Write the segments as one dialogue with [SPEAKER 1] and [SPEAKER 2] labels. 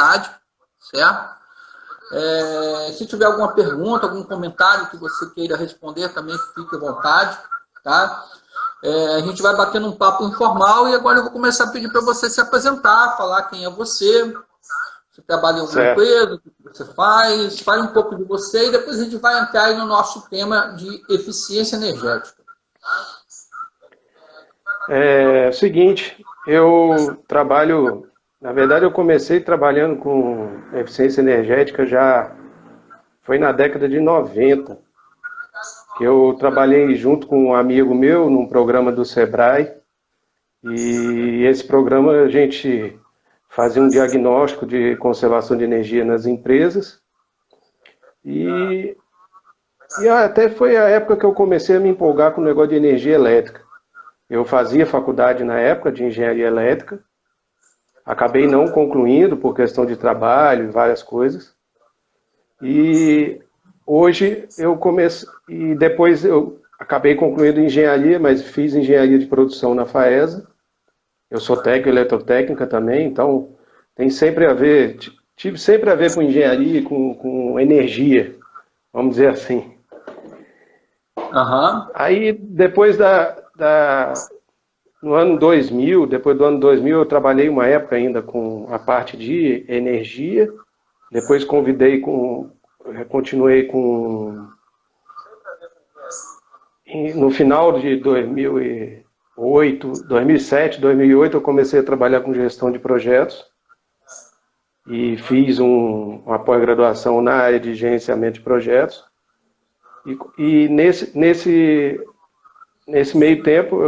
[SPEAKER 1] vontade, certo? Se tiver alguma pergunta, algum comentário que você queira responder, também fique à vontade, tá? A gente vai batendo um papo informal e agora eu vou começar a pedir para você se apresentar, falar quem é você, você trabalha em alguma empresa, o que você faz, fale um pouco de você e depois a gente vai entrar aí no nosso tema de eficiência energética.
[SPEAKER 2] É o seguinte, eu trabalho, na verdade eu comecei trabalhando com eficiência energética já foi na década de 90, que eu trabalhei junto com um amigo meu num programa do Sebrae, e esse programa a gente fazia um diagnóstico de conservação de energia nas empresas, e até foi a época que eu comecei a me empolgar com o negócio de energia elétrica. Eu fazia faculdade na época de engenharia elétrica, acabei não concluindo por questão de trabalho e várias coisas. E hoje eu comecei, e depois eu acabei concluindo engenharia, mas fiz engenharia de produção na FAESA. Eu sou técnico em eletrotécnica também, então tem sempre a ver, tive sempre a ver com engenharia e com energia, vamos dizer assim.
[SPEAKER 1] Uhum.
[SPEAKER 2] Aí depois no ano 2000, depois do ano 2000, eu trabalhei uma época ainda com a parte de energia, depois continuei com... No final de 2007, 2008, eu comecei a trabalhar com gestão de projetos e fiz uma pós-graduação na área de gerenciamento de projetos. E nesse meio tempo,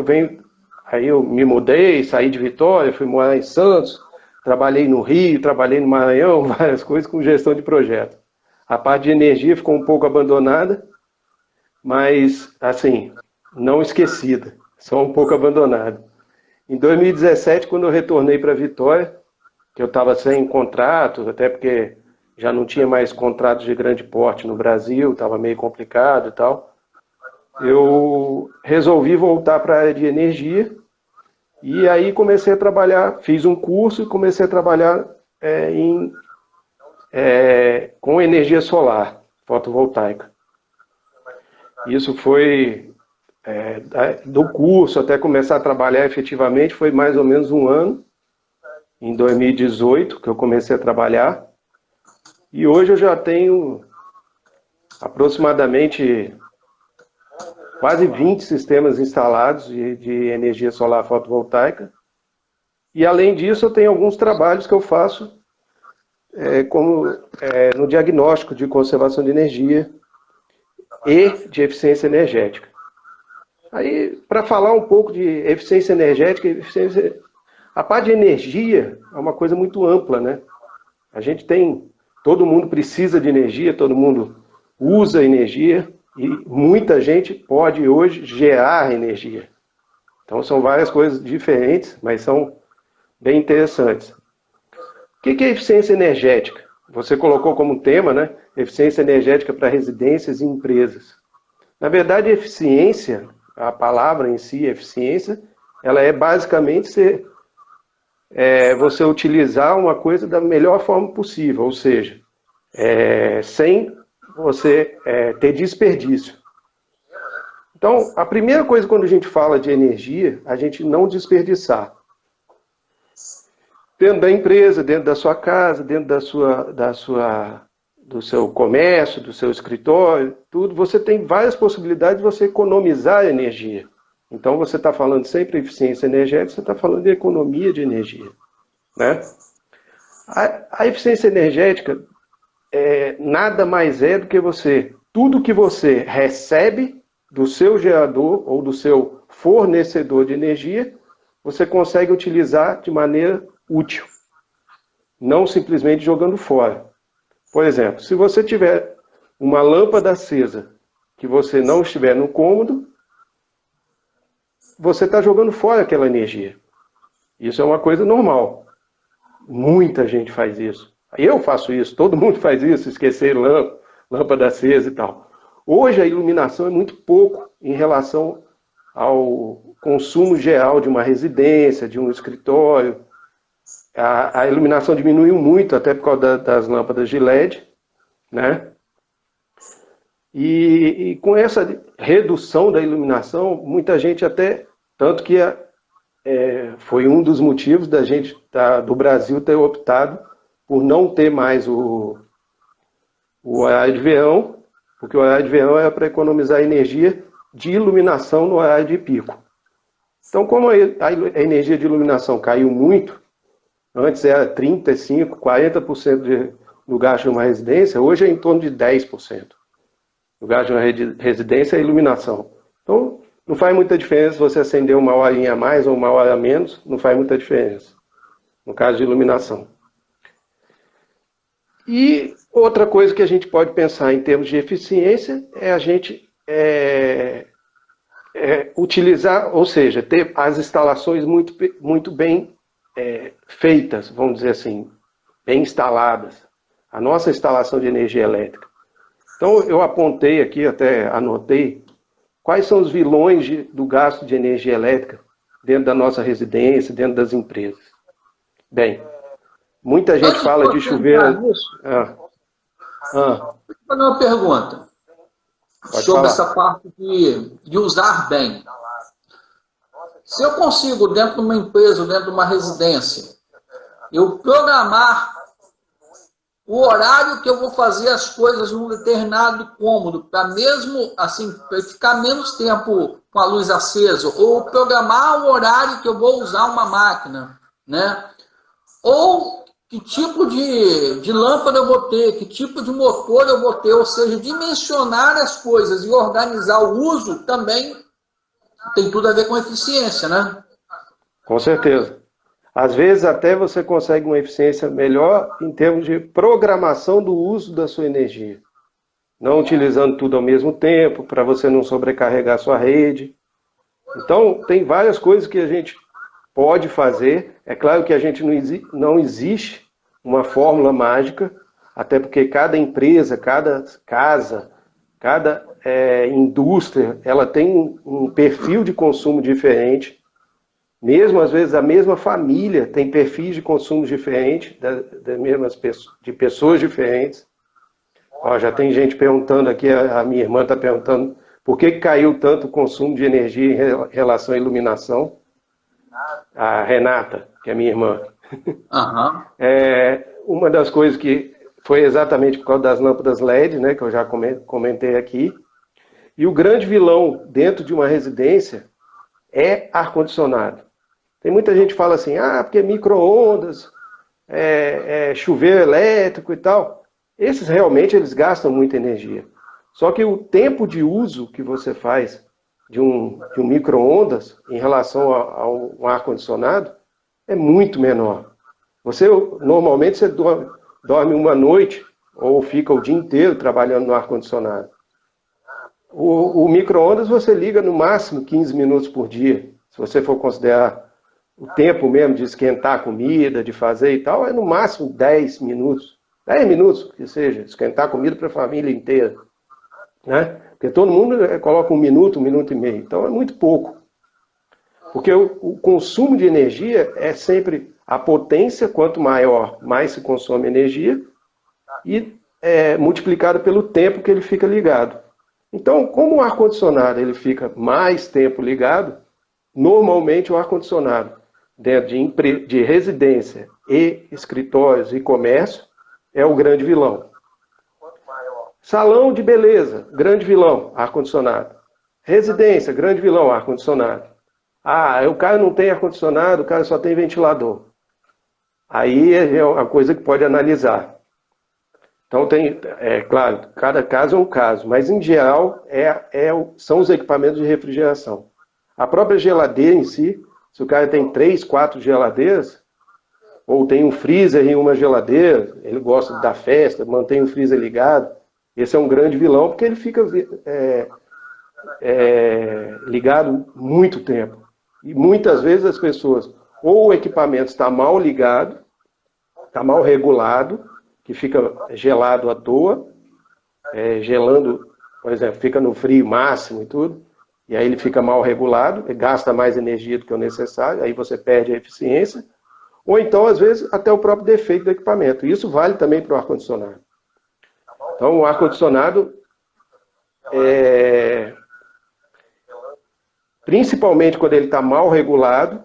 [SPEAKER 2] aí eu me mudei, saí de Vitória, fui morar em Santos, trabalhei no Rio, trabalhei no Maranhão, várias coisas com gestão de projetos. A parte de energia ficou um pouco abandonada, mas, assim, não esquecida, só um pouco abandonada. Em 2017, quando eu retornei para Vitória, que eu estava sem contrato, até porque já não tinha mais contratos de grande porte no Brasil, estava meio complicado e tal, eu resolvi voltar para a área de energia e aí comecei a trabalhar, fiz um curso e comecei a trabalhar com energia solar, fotovoltaica. Isso foi do curso até começar a trabalhar efetivamente, foi mais ou menos um ano, em 2018 que eu comecei a trabalhar, e hoje eu já tenho aproximadamente quase 20 sistemas instalados de energia solar fotovoltaica. E além disso, eu tenho alguns trabalhos que eu faço no diagnóstico de conservação de energia e de eficiência energética. Aí, para falar um pouco de eficiência energética, a parte de energia é uma coisa muito ampla, né? Todo mundo precisa de energia, todo mundo usa energia, e muita gente pode hoje gerar energia. Então são várias coisas diferentes, mas são bem interessantes. O que é eficiência energética? Você colocou como tema, né? Eficiência energética para residências e empresas. Na verdade, eficiência, a palavra em si, eficiência, ela é basicamente você utilizar uma coisa da melhor forma possível, ou seja, sem você ter desperdício. Então, a primeira coisa quando a gente fala de energia, a gente não desperdiçar. Dentro da empresa, dentro da sua casa, dentro do seu comércio, do seu escritório, tudo, você tem várias possibilidades de você economizar energia. Então, você está falando sempre de eficiência energética, você está falando de economia de energia, né? A eficiência energética nada mais é do que tudo que você recebe do seu gerador ou do seu fornecedor de energia, você consegue utilizar de maneira útil, não simplesmente jogando fora. Por exemplo, se você tiver uma lâmpada acesa que você não estiver no cômodo, você está jogando fora aquela energia. Isso é uma coisa normal. Muita gente faz isso. Eu faço isso, todo mundo faz isso, esquecer lâmpada acesa e tal. Hoje a iluminação é muito pouco em relação ao consumo geral de uma residência, de um escritório. a iluminação diminuiu muito, até por causa das lâmpadas de LED, né? E com essa redução da iluminação, muita gente até, tanto que foi um dos motivos da gente, do Brasil, ter optado por não ter mais o horário de verão, porque o horário de verão é para economizar energia de iluminação no horário de pico. Então, como a energia de iluminação caiu muito, antes era 35%, 40% do gasto de uma residência, hoje é em torno de 10%. O gasto de uma residência é a iluminação. Então, não faz muita diferença você acender uma horinha a mais ou uma hora a menos, não faz muita diferença, no caso de iluminação. E outra coisa que a gente pode pensar em termos de eficiência é a gente utilizar, ou seja, ter as instalações muito bem feitas, vamos dizer assim, bem instaladas. A nossa instalação de energia elétrica. Então, eu apontei aqui, até anotei, quais são os vilões do gasto de energia elétrica dentro da nossa residência, dentro das empresas. Bem, muita gente fala de chuveiro...
[SPEAKER 1] Deixa eu fazer uma pergunta sobre essa parte de usar bem. Se eu consigo, dentro de uma empresa, dentro de uma residência, eu programar o horário que eu vou fazer as coisas num determinado cômodo, para mesmo assim, para ficar menos tempo com a luz acesa, ou programar o horário que eu vou usar uma máquina, né? Ou que tipo de lâmpada eu vou ter, que tipo de motor eu vou ter, ou seja, dimensionar as coisas e organizar o uso também tem tudo a ver com eficiência, né?
[SPEAKER 2] Com certeza. Às vezes até você consegue uma eficiência melhor em termos de programação do uso da sua energia. Não utilizando tudo ao mesmo tempo, para você não sobrecarregar a sua rede. Então, tem várias coisas que a gente pode fazer. É claro que a gente não existe uma fórmula mágica, até porque cada empresa, cada casa, cada indústria, ela tem um perfil de consumo diferente. Mesmo, às vezes, a mesma família tem perfis de consumo diferentes, de pessoas diferentes. Ó, já tem gente perguntando aqui, a minha irmã está perguntando, por que caiu tanto o consumo de energia em relação à iluminação? A Renata, que é minha irmã.
[SPEAKER 1] Uhum.
[SPEAKER 2] Uma das coisas que foi exatamente por causa das lâmpadas LED, né, que eu já comentei aqui. E o grande vilão dentro de uma residência é ar-condicionado. Tem muita gente que fala assim, porque micro-ondas, chuveiro elétrico e tal. Esses realmente eles gastam muita energia. Só que o tempo de uso que você faz de um micro-ondas em relação a um ar-condicionado é muito menor. Normalmente você dorme uma noite ou fica o dia inteiro trabalhando no ar-condicionado. O micro-ondas você liga no máximo 15 minutos por dia. Se você for considerar o tempo mesmo de esquentar a comida, de fazer e tal, é no máximo 10 minutos. 10 minutos, que seja, esquentar a comida para a família inteira. Né? Porque todo mundo coloca 1 minuto, 1 minuto e meio. Então é muito pouco. Porque o consumo de energia é sempre a potência, quanto maior, mais se consome energia, e multiplicado pelo tempo que ele fica ligado. Então, como o ar-condicionado ele fica mais tempo ligado, normalmente o ar-condicionado dentro de residência e escritórios e comércio é o grande vilão. Salão de beleza, grande vilão, ar-condicionado. Residência, grande vilão, ar-condicionado. O cara não tem ar-condicionado, o cara só tem ventilador. Aí é uma coisa que pode analisar. Então, claro, cada caso é um caso, mas em geral são os equipamentos de refrigeração. A própria geladeira em si, se o cara tem 3, 4 geladeiras, ou tem um freezer em uma geladeira, ele gosta da festa, mantém o freezer ligado, esse é um grande vilão, porque ele fica ligado muito tempo. E muitas vezes as pessoas, ou o equipamento está mal ligado, está mal regulado, que fica gelado à toa, gelando, por exemplo, fica no frio máximo e tudo, e aí ele fica mal regulado, gasta mais energia do que o necessário, aí você perde a eficiência, ou então, às vezes, até o próprio defeito do equipamento. Isso vale também para o ar-condicionado. Então, o ar-condicionado, principalmente quando ele está mal regulado,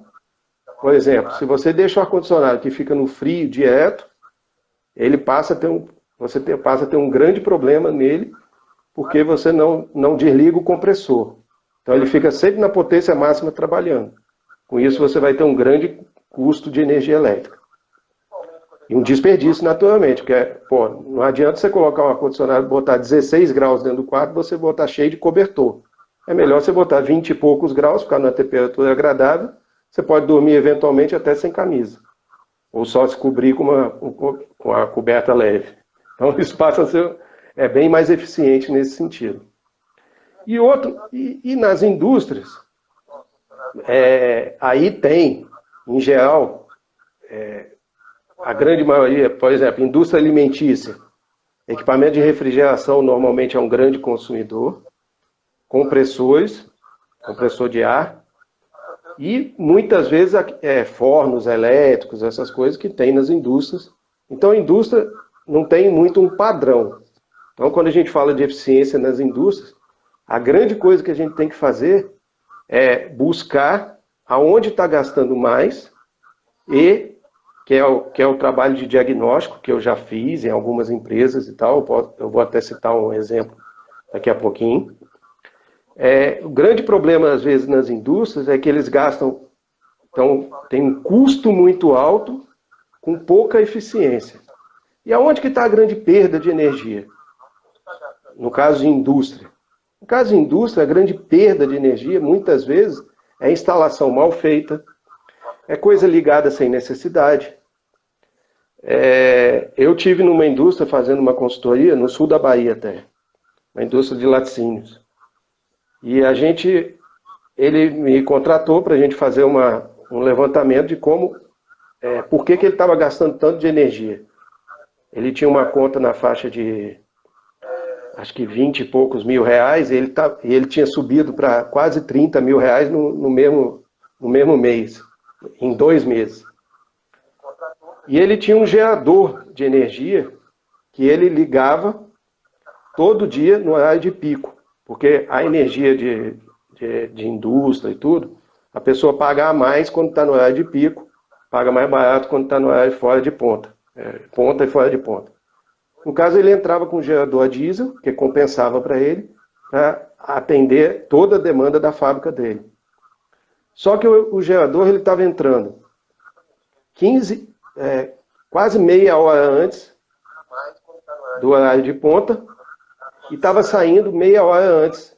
[SPEAKER 2] por exemplo, se você deixa o ar-condicionado que fica no frio direto, ele passa a ter passa a ter um grande problema nele, porque você não desliga o compressor. Então ele fica sempre na potência máxima trabalhando. Com isso você vai ter um grande custo de energia elétrica. E um desperdício, naturalmente, porque não adianta você colocar um ar-condicionado, botar 16 graus dentro do quarto, você botar cheio de cobertor. É melhor você botar 20 e poucos graus, ficar numa temperatura agradável, você pode dormir eventualmente até sem camisa. Ou só se cobrir com uma coberta leve. Então isso passa a ser bem mais eficiente nesse sentido. E nas indústrias, aí tem, em geral, a grande maioria, por exemplo, indústria alimentícia, equipamento de refrigeração normalmente é um grande consumidor, compressores, compressor de ar, e muitas vezes fornos elétricos, essas coisas que tem nas indústrias. Então a indústria não tem muito um padrão. Então quando a gente fala de eficiência nas indústrias, a grande coisa que a gente tem que fazer é buscar aonde está gastando mais e que é o trabalho de diagnóstico que eu já fiz em algumas empresas e tal. Eu vou até citar um exemplo daqui a pouquinho. O grande problema, às vezes, nas indústrias é que eles gastam, então, tem um custo muito alto com pouca eficiência. E aonde que está a grande perda de energia? No caso de indústria. No caso de indústria, a grande perda de energia, muitas vezes, é instalação mal feita, é coisa ligada sem necessidade. Eu tive numa indústria fazendo uma consultoria, no sul da Bahia até, uma indústria de laticínios. E ele me contratou para a gente fazer um levantamento de por que ele estava gastando tanto de energia. Ele tinha uma conta na faixa de, acho que 20 e poucos mil reais, e ele tinha subido para quase 30 mil reais no mesmo mês, em 2 meses. E ele tinha um gerador de energia que ele ligava todo dia no horário de pico. Porque a energia de indústria e tudo, a pessoa paga mais quando está no horário de pico, paga mais barato quando está no horário fora de ponta. Ponta e fora de ponta. No caso, ele entrava com um gerador a diesel, que compensava para ele, para atender toda a demanda da fábrica dele. Só que o gerador estava entrando quase meia hora antes do horário de ponta, e estava saindo meia hora antes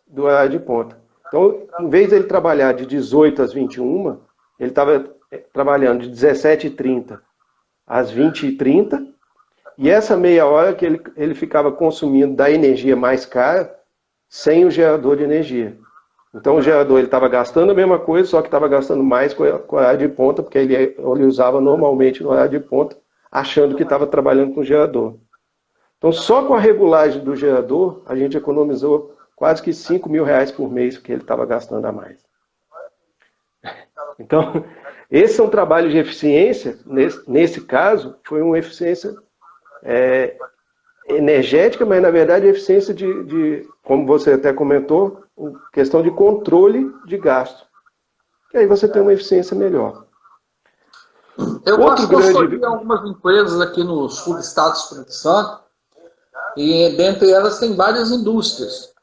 [SPEAKER 2] do horário de ponta. Então, em vez de ele trabalhar de 18 às 21, ele estava trabalhando de 17h30 às 20h30, e essa meia hora que ele ficava consumindo da energia mais cara, sem o gerador de energia. Então o gerador estava gastando a mesma coisa, só que estava gastando mais com o horário de ponta, porque ele usava normalmente no horário de ponta, achando que estava trabalhando com o gerador. Então, só com a regulagem do gerador, a gente economizou quase que 5 mil reais por mês que ele estava gastando a mais. Então, esse é um trabalho de eficiência, nesse caso, foi uma eficiência energética, mas na verdade eficiência como você até comentou, questão de controle de gasto. E aí você tem uma eficiência melhor.
[SPEAKER 1] Eu faço consultoria em algumas empresas aqui no sul do estado do Espírito Santo, e dentre elas tem várias indústrias.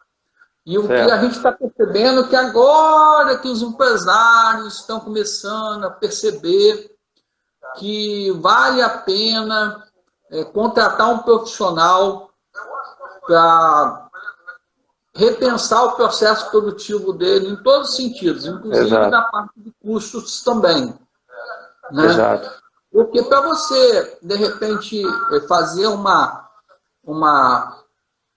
[SPEAKER 1] E o que a gente está percebendo é que agora que os empresários estão começando a perceber que vale a pena contratar um profissional para repensar o processo produtivo dele em todos os sentidos, inclusive na parte de custos também. Né?
[SPEAKER 2] Exato.
[SPEAKER 1] Porque para você, de repente, fazer um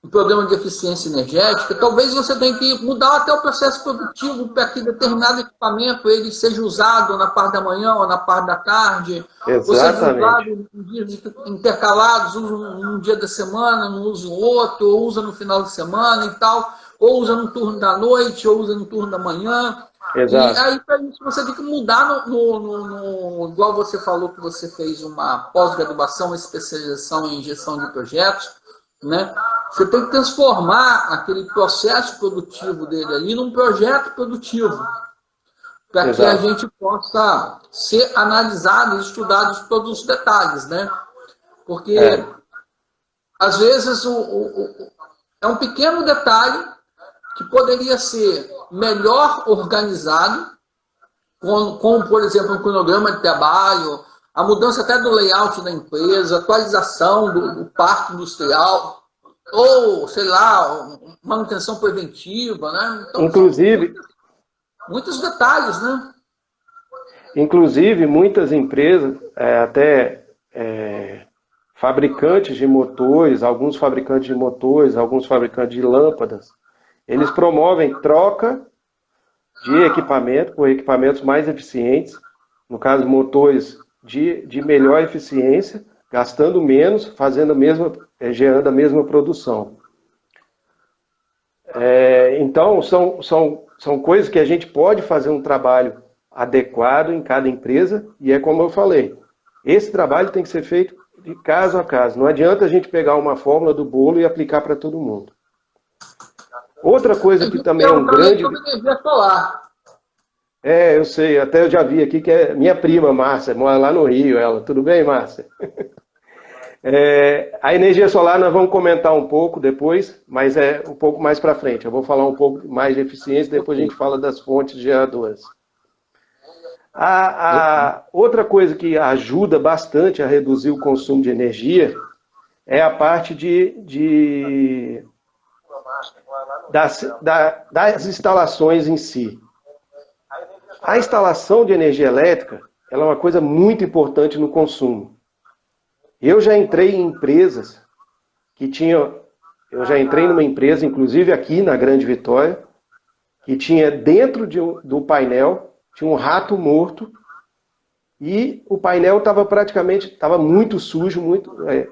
[SPEAKER 1] problema de eficiência energética, talvez você tenha que mudar até o processo produtivo para que determinado equipamento ele seja usado na parte da manhã ou na parte da tarde,
[SPEAKER 2] exatamente,
[SPEAKER 1] ou seja usado em dias intercalados, usa um dia da semana, não usa o outro, ou usa no final de semana e tal, ou usa no turno da noite, ou usa no turno da manhã. E
[SPEAKER 2] Exato.
[SPEAKER 1] aí, para isso, você tem que mudar igual você falou que você fez uma pós-graduação, uma especialização em gestão de projetos, né? Você tem que transformar aquele processo produtivo dele ali num projeto produtivo, para que a
[SPEAKER 2] Exato.
[SPEAKER 1] gente possa ser analisado e estudado todos os detalhes, né? Porque,
[SPEAKER 2] É,
[SPEAKER 1] às vezes, é um pequeno detalhe que poderia ser melhor organizado, como, por exemplo, um cronograma de trabalho, a mudança até do layout da empresa, atualização do parque industrial, ou, sei lá, manutenção preventiva, né? Então, são
[SPEAKER 2] inclusive,
[SPEAKER 1] muitos detalhes, né?
[SPEAKER 2] inclusive, muitas empresas, até fabricantes de motores, alguns fabricantes de motores, alguns fabricantes de lâmpadas, eles promovem troca de equipamento por equipamentos mais eficientes, no caso, motores de melhor eficiência, gastando menos, fazendo a mesma, gerando a mesma produção. Então, são coisas que a gente pode fazer um trabalho adequado em cada empresa, e é como eu falei, esse trabalho tem que ser feito de caso a caso. Não adianta a gente pegar uma fórmula do bolo e aplicar para todo mundo. Outra coisa
[SPEAKER 1] Tem
[SPEAKER 2] que
[SPEAKER 1] gente
[SPEAKER 2] também é um
[SPEAKER 1] perguntando aí
[SPEAKER 2] grande...
[SPEAKER 1] sobre energia solar.
[SPEAKER 2] Eu sei, até eu já vi aqui que é minha prima, Márcia, mora lá no Rio, ela. Tudo bem, Márcia? A energia solar nós vamos comentar um pouco depois, mas é um pouco mais para frente. Eu vou falar um pouco mais de eficiência, depois a gente fala das fontes geradoras. A outra coisa que ajuda bastante a reduzir o consumo de energia é a parte das instalações em si. A instalação de energia elétrica, ela é uma coisa muito importante no consumo. Eu já entrei em empresas que tinham... Eu já entrei numa empresa, inclusive aqui na Grande Vitória, que tinha dentro do painel, tinha um rato morto, e o painel estava muito sujo,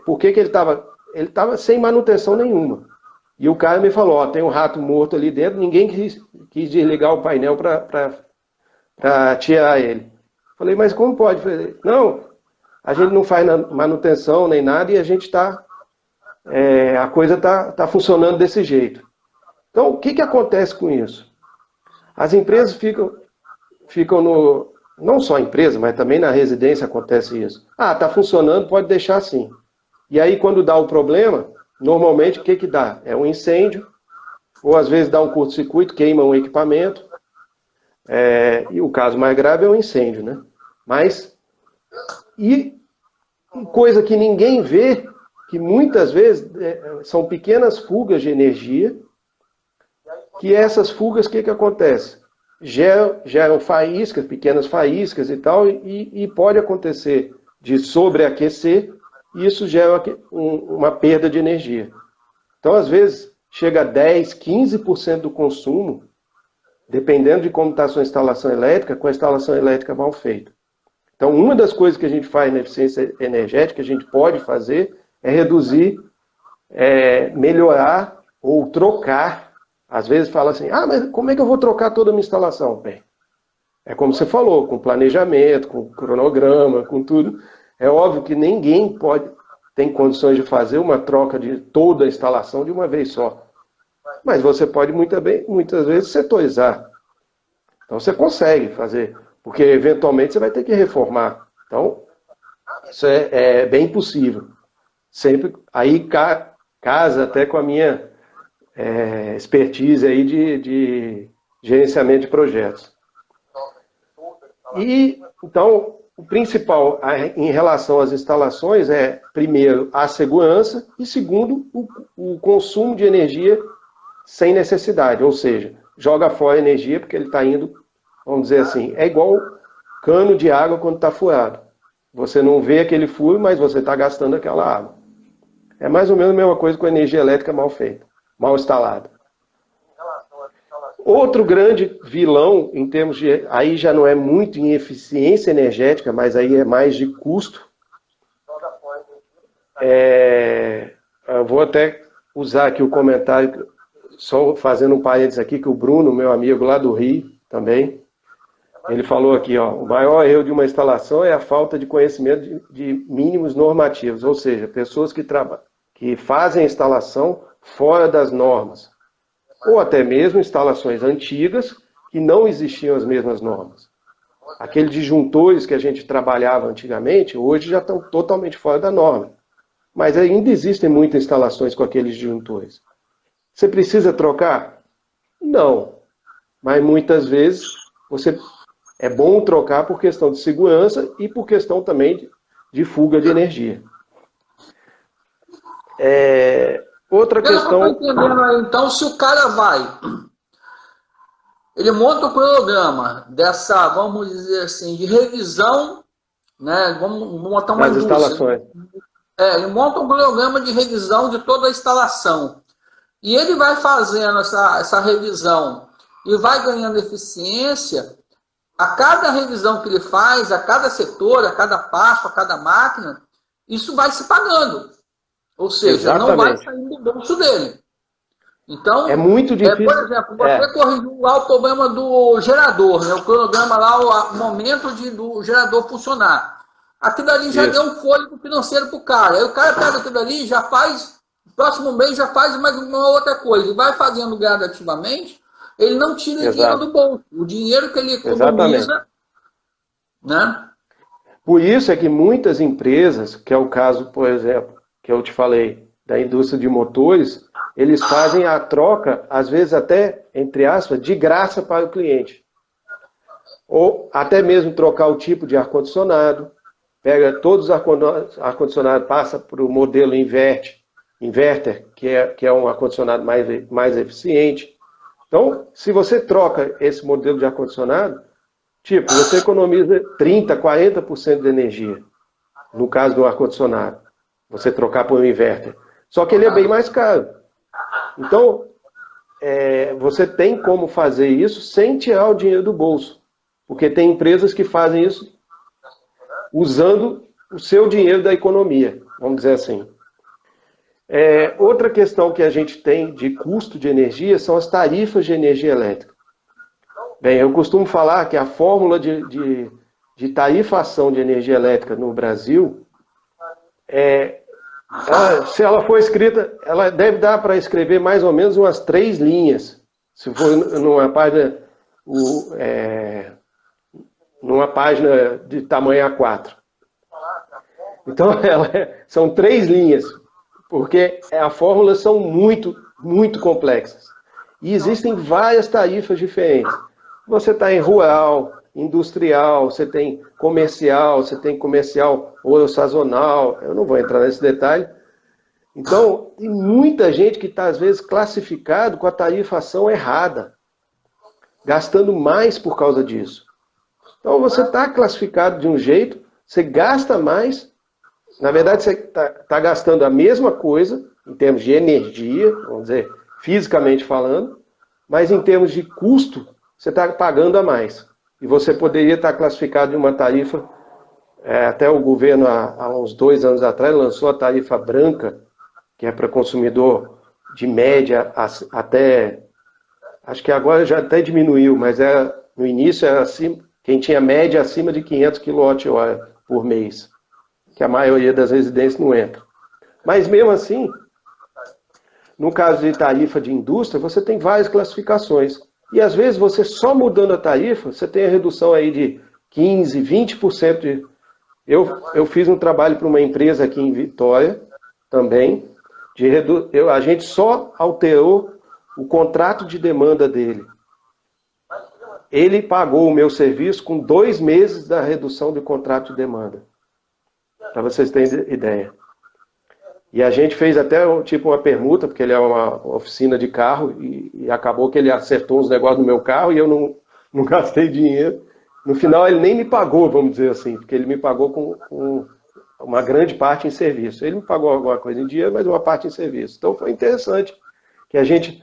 [SPEAKER 2] por que ele estava? Ele estava sem manutenção nenhuma. E o cara me falou, ó, tem um rato morto ali dentro, ninguém quis desligar o painel para tirar ele. Falei, mas como pode? Falei, não, a gente não faz manutenção nem nada e a gente a coisa está funcionando desse jeito. Então, o que acontece com isso? As empresas ficam não só a empresa, mas também na residência acontece isso. Ah, está funcionando, pode deixar assim. E aí, quando dá o problema, normalmente o que dá? É um incêndio, ou às vezes dá um curto-circuito, queima um equipamento, e o caso mais grave é o incêndio, né? Mas, e coisa que ninguém vê, que muitas vezes são pequenas fugas de energia, que essas fugas, o que acontece? Geram faíscas, pequenas faíscas e tal, e pode acontecer de sobreaquecer, e isso gera uma perda de energia. Então, às vezes, chega a 10, 15% do consumo, dependendo de como está a sua instalação elétrica, com a instalação elétrica mal feita. Então, uma das coisas que a gente faz na eficiência energética, que a gente pode fazer, é reduzir, melhorar ou trocar. Às vezes fala assim, mas como é que eu vou trocar toda a minha instalação? Bem, é como você falou, com planejamento, com cronograma, com tudo. É óbvio que ninguém tem condições de fazer uma troca de toda a instalação de uma vez só. Mas você pode muitas vezes setorizar. Então você consegue fazer, porque eventualmente você vai ter que reformar. Então, isso é bem possível. Sempre aí casa até com a minha expertise aí de gerenciamento de projetos. E, então, o principal em relação às instalações é, primeiro, a segurança e, segundo, o consumo de energia sem necessidade, ou seja, joga fora a energia porque ele está indo, vamos dizer assim, é igual cano de água quando está furado. Você não vê aquele furo, mas você está gastando aquela água. É mais ou menos a mesma coisa com a energia elétrica mal feita, mal instalada. Outro grande vilão, em termos de... Aí já não é muito em eficiência energética, mas aí é mais de custo. Eu vou até usar aqui o comentário, só fazendo um parênteses aqui, que o Bruno, meu amigo lá do Rio, também, Ele falou aqui, ó, o maior erro de uma instalação é a falta de conhecimento de mínimos normativos, ou seja, pessoas que fazem a instalação fora das normas, ou até mesmo instalações antigas que não existiam as mesmas normas. Aqueles disjuntores que a gente trabalhava antigamente, hoje já estão totalmente fora da norma. Mas ainda existem muitas instalações com aqueles disjuntores. Você precisa trocar? Não. Mas muitas vezes é bom trocar por questão de segurança e por questão também de fuga de energia. Outra questão...
[SPEAKER 1] Eu não estou entendendo aí, então, se o cara ele monta o cronograma dessa, vamos dizer assim, de revisão, né? Vamos montar uma
[SPEAKER 2] indústria. Instalações.
[SPEAKER 1] Ele monta um cronograma de revisão de toda a instalação. E ele vai fazendo essa revisão e vai ganhando eficiência. A cada revisão que ele faz, a cada setor, a cada passo, a cada máquina, isso vai se pagando. Ou seja, não vai sair do bolso dele. Então,
[SPEAKER 2] é muito difícil.
[SPEAKER 1] Por exemplo, você corrigiu lá o problema do gerador, né? O cronograma lá, o momento do gerador funcionar. Aquilo ali já deu um fôlego financeiro para o cara. Aí o cara pega aquilo ali e já faz, no próximo mês já faz mais uma outra coisa. E vai fazendo gradativamente, ele não tira dinheiro do bolso. O dinheiro que ele economiza, né?
[SPEAKER 2] Por isso é que muitas empresas, que é o caso, por exemplo, que eu te falei, da indústria de motores, eles fazem a troca, às vezes até, entre aspas, de graça para o cliente. Ou até mesmo trocar o tipo de ar-condicionado, pega todos os ar-condicionados, passa para o modelo inverter, que é um ar-condicionado mais eficiente. Então, se você troca esse modelo de ar-condicionado, tipo, você economiza 30%, 40% de energia, no caso do ar-condicionado, você trocar por um inverter. Só que ele é bem mais caro. Então, você tem como fazer isso sem tirar o dinheiro do bolso. Porque tem empresas que fazem isso usando o seu dinheiro da economia, vamos dizer assim. Outra questão que a gente tem de custo de energia são as tarifas de energia elétrica. Bem, eu costumo falar que a fórmula de tarifação de energia elétrica no Brasil se ela for escrita, ela deve dar para escrever mais ou menos umas 3 linhas, se for numa página de tamanho A4. Então, são 3 linhas, porque as fórmulas são muito, muito complexas. E existem várias tarifas diferentes. Você está em rural, industrial, você tem comercial ou sazonal, eu não vou entrar nesse detalhe. Então, tem muita gente que está, às vezes, classificado com a tarifação errada, gastando mais por causa disso. Então, você está classificado de um jeito, você gasta mais, na verdade, você está gastando a mesma coisa, em termos de energia, vamos dizer, fisicamente falando, mas em termos de custo, você está pagando a mais. E você poderia estar classificado em uma tarifa, até o governo, há uns 2 anos atrás, lançou a tarifa branca, que é para consumidor de média até... Acho que agora já até diminuiu, mas no início era assim, quem tinha média acima de 500 kWh por mês, que a maioria das residências não entra. Mas mesmo assim, no caso de tarifa de indústria, você tem várias classificações. E às vezes você só mudando a tarifa, você tem a redução aí de 15%, 20%. Eu fiz um trabalho para uma empresa aqui em Vitória, também, a gente só alterou o contrato de demanda dele. Ele pagou o meu serviço com 2 meses da redução do contrato de demanda. Para vocês terem ideia. E a gente fez até uma permuta, porque ele é uma oficina de carro, e acabou que ele acertou uns negócios no meu carro e eu não gastei dinheiro. No final ele nem me pagou, vamos dizer assim, porque ele me pagou com uma grande parte em serviço. Ele me pagou alguma coisa em dinheiro, mas uma parte em serviço. Então foi interessante que a gente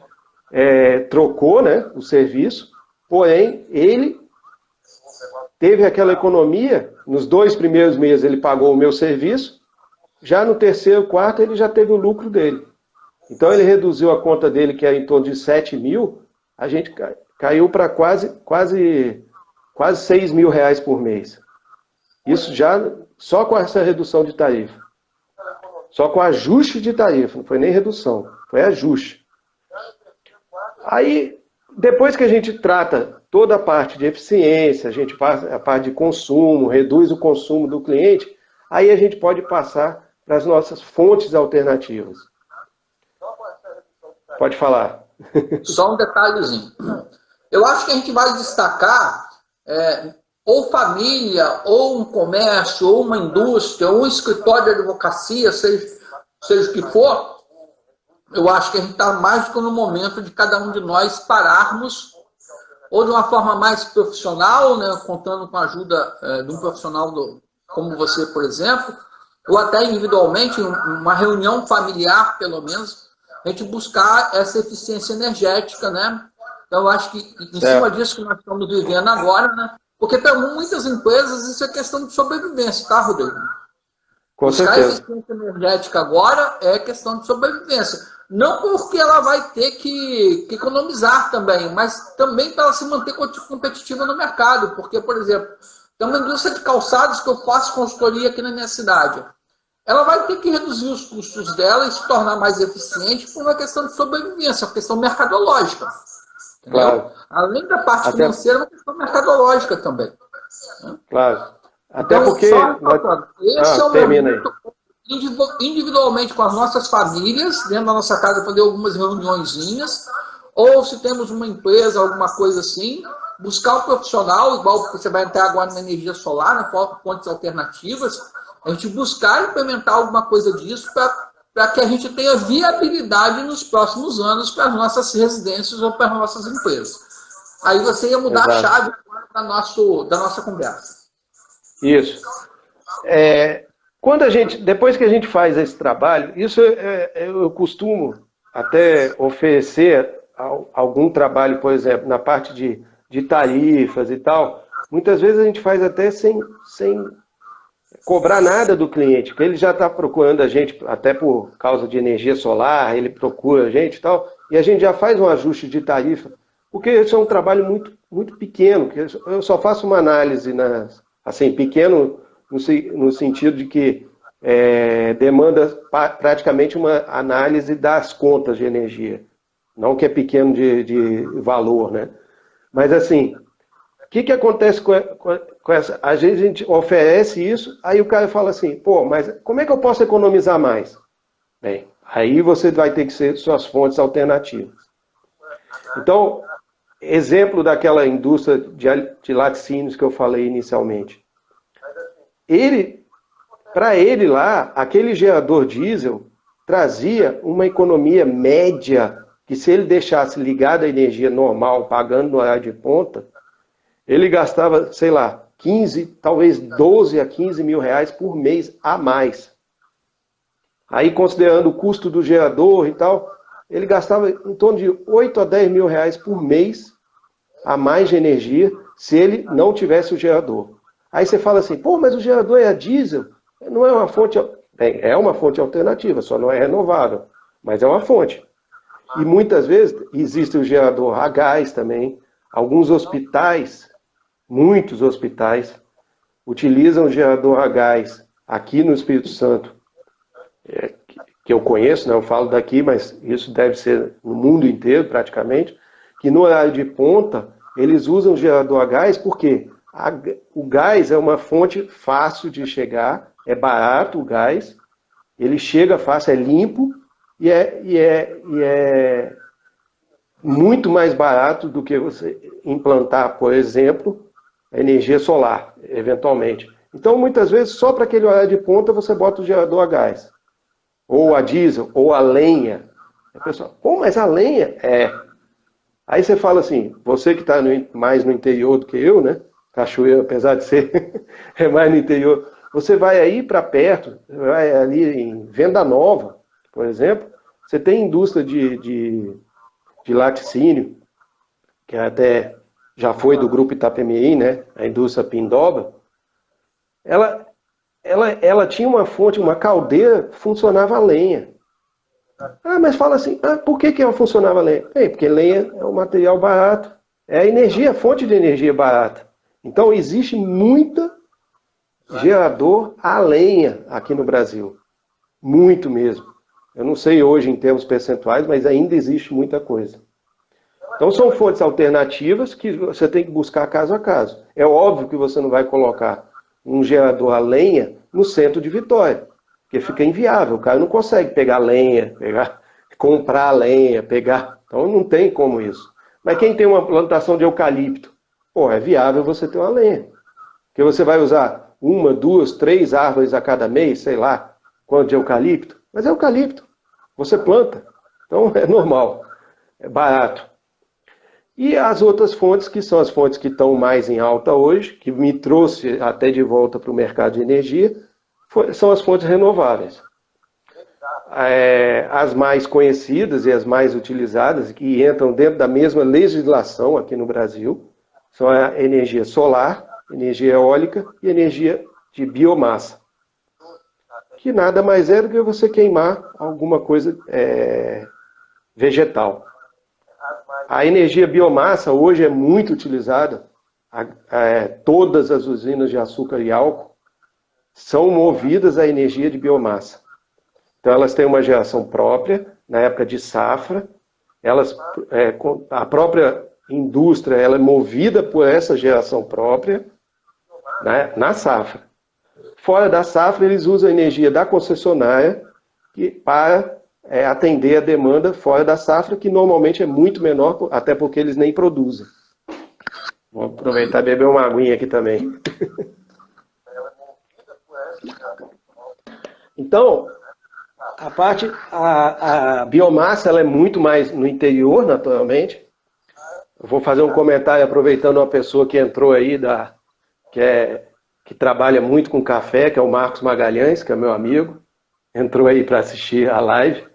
[SPEAKER 2] trocou, né, o serviço, porém ele teve aquela economia, nos 2 primeiros meses ele pagou o meu serviço, já no 3º, 4º, ele já teve o lucro dele. Então ele reduziu a conta dele, que era em torno de 7 mil, a gente caiu para quase quase 6 mil reais por mês. Isso já só com essa redução de tarifa. Só com ajuste de tarifa, não foi nem redução, foi ajuste. Aí, depois que a gente trata toda a parte de eficiência, a gente faz a parte de consumo, reduz o consumo do cliente, aí a gente pode passar para as nossas fontes alternativas. Pode falar.
[SPEAKER 1] Só um detalhezinho. Eu acho que a gente vai destacar ou família, ou um comércio, ou uma indústria, ou um escritório de advocacia, seja o que for. Eu acho que a gente está mais do que no momento de cada um de nós pararmos, ou de uma forma mais profissional, né, contando com a ajuda de um profissional como você, por exemplo, ou até individualmente, uma reunião familiar, pelo menos, a gente buscar essa eficiência energética, né? Então, eu acho que em cima disso que nós estamos vivendo agora, né? Porque para muitas empresas isso é questão de sobrevivência, tá, Rodrigo?
[SPEAKER 2] Com
[SPEAKER 1] buscar
[SPEAKER 2] certeza.
[SPEAKER 1] eficiência energética agora é questão de sobrevivência. Não porque ela vai ter que economizar também, mas também para ela se manter competitiva no mercado. Porque, por exemplo, tem uma indústria de calçados que eu faço consultoria aqui na minha cidade. Ela vai ter que reduzir os custos dela e se tornar mais eficiente por uma questão de sobrevivência, uma questão mercadológica. Entendeu?
[SPEAKER 2] Claro.
[SPEAKER 1] Além da parte financeira, é uma questão mercadológica também.
[SPEAKER 2] Claro. Até
[SPEAKER 1] Então,
[SPEAKER 2] porque...
[SPEAKER 1] esse é o
[SPEAKER 2] termina
[SPEAKER 1] momento,
[SPEAKER 2] aí.
[SPEAKER 1] individualmente com as nossas famílias, dentro da nossa casa, fazer algumas reuniõezinhas, ou se temos uma empresa, alguma coisa assim, buscar um profissional, igual você vai entrar agora na energia solar, na fontes alternativas, a gente buscar implementar alguma coisa disso para que a gente tenha viabilidade nos próximos anos para as nossas residências ou para as nossas empresas. Aí você ia mudar a chave da nossa conversa.
[SPEAKER 2] Isso. Depois que a gente faz esse trabalho, isso eu costumo até oferecer algum trabalho, por exemplo, na parte de tarifas e tal. Muitas vezes a gente faz até sem cobrar nada do cliente, porque ele já está procurando a gente, até por causa de energia solar, ele procura a gente e tal, e a gente já faz um ajuste de tarifa, porque isso é um trabalho muito, muito pequeno, que eu só faço uma análise, assim, pequeno no sentido de que demanda praticamente uma análise das contas de energia, não que é pequeno de valor, né? Mas assim, o que acontece com essa? Às vezes a gente oferece isso, aí o cara fala assim, pô, mas como é que eu posso economizar mais? Bem, aí você vai ter que ser suas fontes alternativas. Então, exemplo daquela indústria de laticínios que eu falei inicialmente. Para ele lá, aquele gerador diesel trazia uma economia média, que se ele deixasse ligada a energia normal, pagando no horário de ponta, ele gastava, sei lá, 15, talvez 12 a 15 mil reais por mês a mais. Aí, considerando o custo do gerador e tal, ele gastava em torno de 8 a 10 mil reais por mês a mais de energia se ele não tivesse o gerador. Aí você fala assim, pô, mas o gerador é a diesel? Não é uma fonte... Bem, é uma fonte alternativa, só não é renovável, mas é uma fonte. E muitas vezes existe o gerador a gás também. Alguns hospitais, muitos hospitais, utilizam o gerador a gás aqui no Espírito Santo, que eu conheço, né? Eu falo daqui, mas isso deve ser no mundo inteiro praticamente, que no horário de ponta eles usam o gerador a gás porque o gás é uma fonte fácil de chegar, é barato o gás, ele chega fácil, é limpo e é muito mais barato do que você implantar, por exemplo, a energia solar, eventualmente. Então, muitas vezes, só para aquele horário de ponta, você bota o gerador a gás. Ou a diesel, ou a lenha. A pessoa, pô, mas a lenha? Aí você fala assim, você que está mais no interior do que eu, né? Cachoeira, apesar de ser mais no interior, você vai aí para perto, vai ali em Venda Nova, por exemplo, você tem indústria de laticínio, que até já foi do grupo Itapemirim, né? A indústria Pindoba. Ela tinha uma fonte, uma caldeira, funcionava a lenha. Mas fala assim, por que ela funcionava a lenha? Porque lenha é um material barato. É a energia, a fonte de energia barata. Então, existe muita gerador a lenha aqui no Brasil. Muito mesmo. Eu não sei hoje em termos percentuais, mas ainda existe muita coisa. Então, são fontes alternativas que você tem que buscar caso a caso. É óbvio que você não vai colocar um gerador a lenha no centro de Vitória, porque fica inviável. O cara não consegue pegar lenha, comprar lenha, pegar. Então, não tem como isso. Mas quem tem uma plantação de eucalipto, pô, é viável você ter uma lenha. Porque você vai usar 1, 2, 3 árvores a cada mês, sei lá, quanto de eucalipto. Mas é eucalipto. Você planta. Então, é normal. É barato. E as outras fontes, que são as fontes que estão mais em alta hoje, que me trouxe até de volta para o mercado de energia, são as fontes renováveis. As mais conhecidas e as mais utilizadas, que entram dentro da mesma legislação aqui no Brasil, são a energia solar, energia eólica e energia de biomassa. Que nada mais é do que você queimar alguma coisa vegetal. A energia biomassa hoje é muito utilizada. Todas as usinas de açúcar e álcool são movidas à energia de biomassa. Então elas têm uma geração própria, na época de safra. A própria indústria ela é movida por essa geração própria, né, na safra. Fora da safra, eles usam a energia da concessionária para atender a demanda fora da safra, que normalmente é muito menor, até porque eles nem produzem. Vou aproveitar e beber uma aguinha aqui também. Então, a biomassa ela é muito mais no interior, naturalmente. Eu vou fazer um comentário aproveitando uma pessoa que entrou aí, que trabalha muito com café, que é o Marcos Magalhães, que é meu amigo. Entrou aí para assistir a live.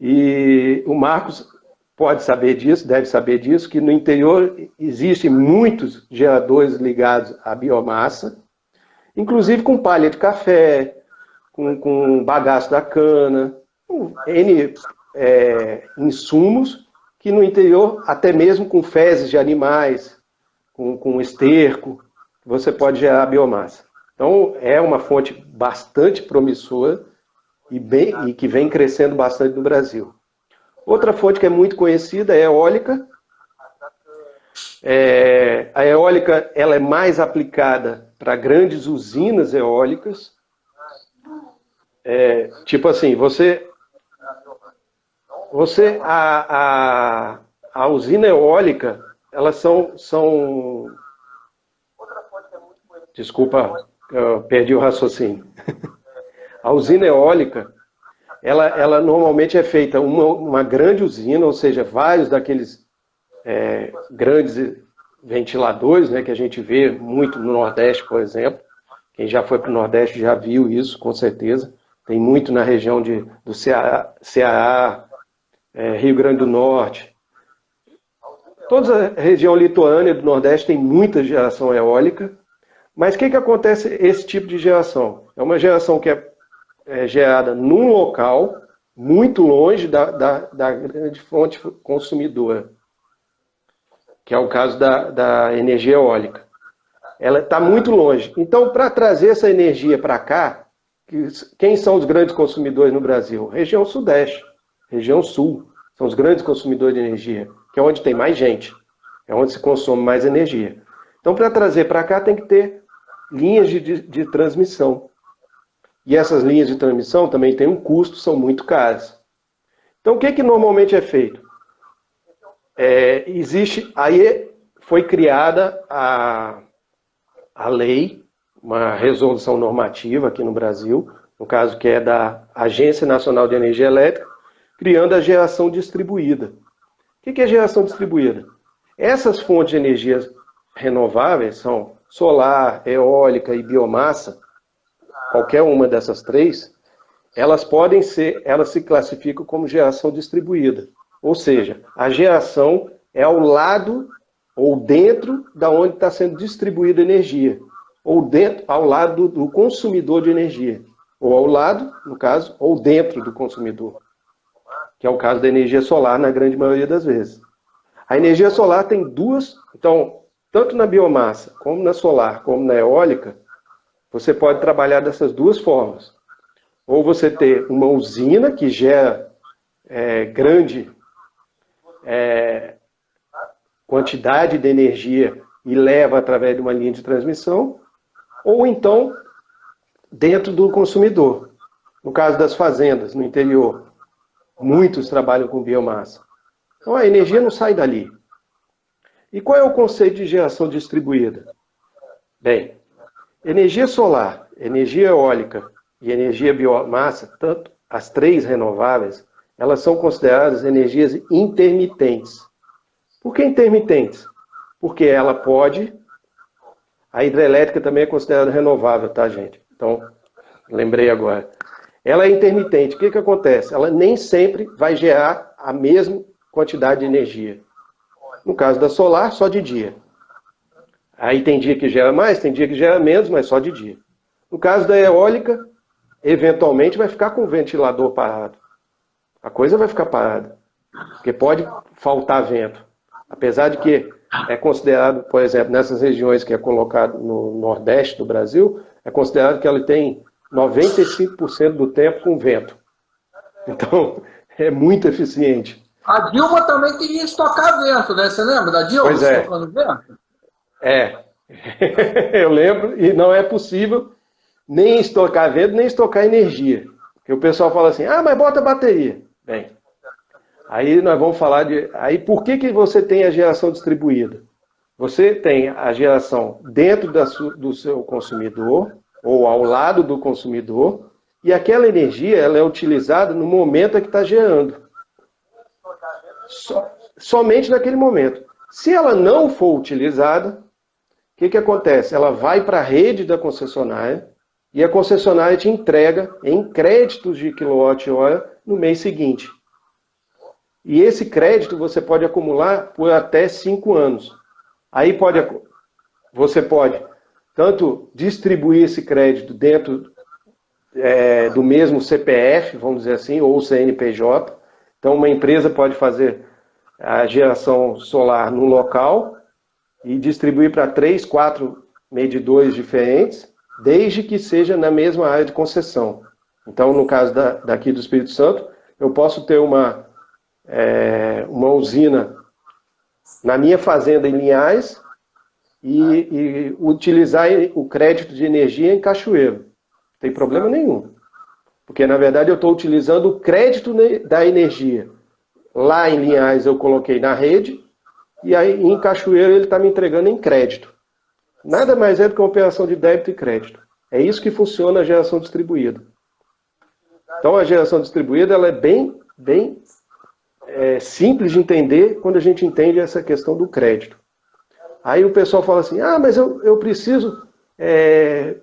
[SPEAKER 2] E o Marcos pode saber disso, deve saber disso, que no interior existem muitos geradores ligados à biomassa, inclusive com palha de café, com bagaço da cana, com N insumos que no interior, até mesmo com fezes de animais, com esterco, você pode gerar biomassa. Então é uma fonte bastante promissora e que vem crescendo bastante no Brasil. Outra fonte que é muito conhecida é a eólica. A eólica ela é mais aplicada para grandes usinas eólicas. Tipo assim, a usina eólica, elas são... Desculpa, eu perdi o raciocínio. A usina eólica, ela normalmente é feita uma grande usina, ou seja, vários daqueles grandes ventiladores, né, que a gente vê muito no Nordeste, por exemplo. Quem já foi para o Nordeste já viu isso, com certeza. Tem muito na região do Ceará, Rio Grande do Norte. Toda a região litorânea do Nordeste tem muita geração eólica. Mas o que acontece esse tipo de geração? É uma geração que é gerada num local muito longe da grande fonte consumidora, que é o caso da energia eólica. Ela está muito longe. Então, para trazer essa energia para cá, quem são os grandes consumidores no Brasil? Região Sudeste, região Sul, são os grandes consumidores de energia, que é onde tem mais gente, é onde se consome mais energia. Então, para trazer para cá, tem que ter linhas de transmissão. E essas linhas de transmissão também têm um custo, são muito caras. Então, o que normalmente é feito? Aí foi criada a lei, uma resolução normativa aqui no Brasil, no caso que é da Agência Nacional de Energia Elétrica, criando a geração distribuída. O que é geração distribuída? Essas fontes de energia renováveis são solar, eólica e biomassa, qualquer uma dessas três, elas se classificam como geração distribuída. Ou seja, a geração é ao lado ou dentro da onde está sendo distribuída energia, ou ao lado do consumidor de energia, ou ao lado, no caso, ou dentro do consumidor, que é o caso da energia solar na grande maioria das vezes. A energia solar tem duas, então, tanto na biomassa, como na solar, como na eólica, você pode trabalhar dessas duas formas. Ou você ter uma usina que gera grande quantidade de energia e leva através de uma linha de transmissão, ou então dentro do consumidor. No caso das fazendas, no interior, muitos trabalham com biomassa. Então a energia não sai dali. E qual é o conceito de geração distribuída? Bem, energia solar, energia eólica e energia biomassa, tanto as três renováveis, elas são consideradas energias intermitentes. Por que intermitentes? Porque ela pode... A hidrelétrica também é considerada renovável, tá, gente? Então, lembrei agora. Ela é intermitente. O que acontece? Ela nem sempre vai gerar a mesma quantidade de energia. No caso da solar, só de dia. Aí tem dia que gera mais, tem dia que gera menos, mas só de dia. No caso da eólica, eventualmente vai ficar com o ventilador parado. A coisa vai ficar parada. Porque pode faltar vento. Apesar de que é considerado, por exemplo, nessas regiões que é colocado no Nordeste do Brasil, é considerado que ela tem 95% do tempo com vento. Então, é muito eficiente.
[SPEAKER 1] A Dilma também queria estocar vento, né? Você lembra da Dilma estocando vento?
[SPEAKER 2] Eu lembro, e não é possível nem estocar vento, nem estocar energia. Porque o pessoal fala assim, mas bota bateria. Bem, aí nós vamos falar de... Aí por que você tem a geração distribuída? Você tem a geração dentro do seu consumidor, ou ao lado do consumidor, e aquela energia ela é utilizada no momento em que está gerando. Somente naquele momento. Se ela não for utilizada, o que acontece? Ela vai para a rede da concessionária e a concessionária te entrega em créditos de quilowatt-hora no mês seguinte. E esse crédito você pode acumular por até 5 anos. Aí você pode tanto distribuir esse crédito dentro do mesmo CPF, vamos dizer assim, ou CNPJ. Então uma empresa pode fazer a geração solar no local e distribuir para 3, 4 medidores diferentes, desde que seja na mesma área de concessão. Então, no caso daqui do Espírito Santo, eu posso ter uma usina na minha fazenda em Linhares e utilizar o crédito de energia em Cachoeiro. Não tem problema nenhum. Porque, na verdade, eu estou utilizando o crédito da energia. Lá em Linhares eu coloquei na rede, e aí em Cachoeiro ele está me entregando em crédito. Nada mais é do que uma operação de débito e crédito. É isso que funciona a geração distribuída. Então a geração distribuída ela é bem simples de entender quando a gente entende essa questão do crédito. Aí o pessoal fala assim, mas eu preciso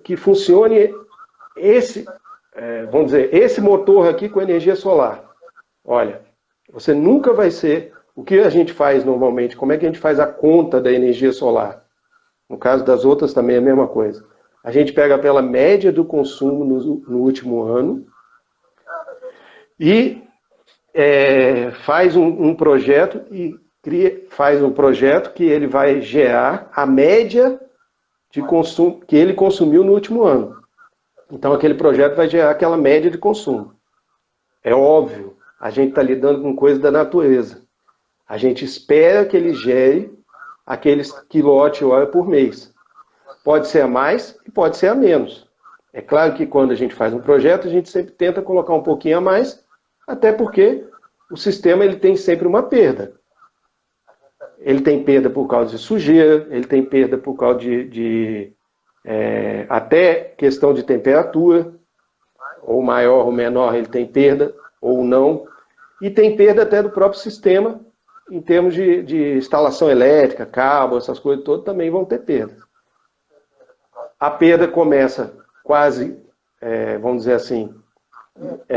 [SPEAKER 2] que funcione esse motor aqui com energia solar. Olha, você nunca vai ser... O que a gente faz normalmente? Como é que a gente faz a conta da energia solar? No caso das outras também é a mesma coisa. A gente pega pela média do consumo no último ano e faz um projeto faz um projeto que ele vai gerar a média de consumo que ele consumiu no último ano. Então aquele projeto vai gerar aquela média de consumo. É óbvio, a gente está lidando com coisa da natureza. A gente espera que ele gere aqueles quilowatt-hora por mês. Pode ser a mais e pode ser a menos. É claro que quando a gente faz um projeto, a gente sempre tenta colocar um pouquinho a mais, até porque o sistema ele tem sempre uma perda. Ele tem perda por causa de sujeira, ele tem perda por causa até questão de temperatura, ou maior ou menor ele tem perda, ou não. E tem perda até do próprio sistema, em termos de instalação elétrica, cabo, essas coisas todas também vão ter perda. A perda começa quase, vamos dizer assim,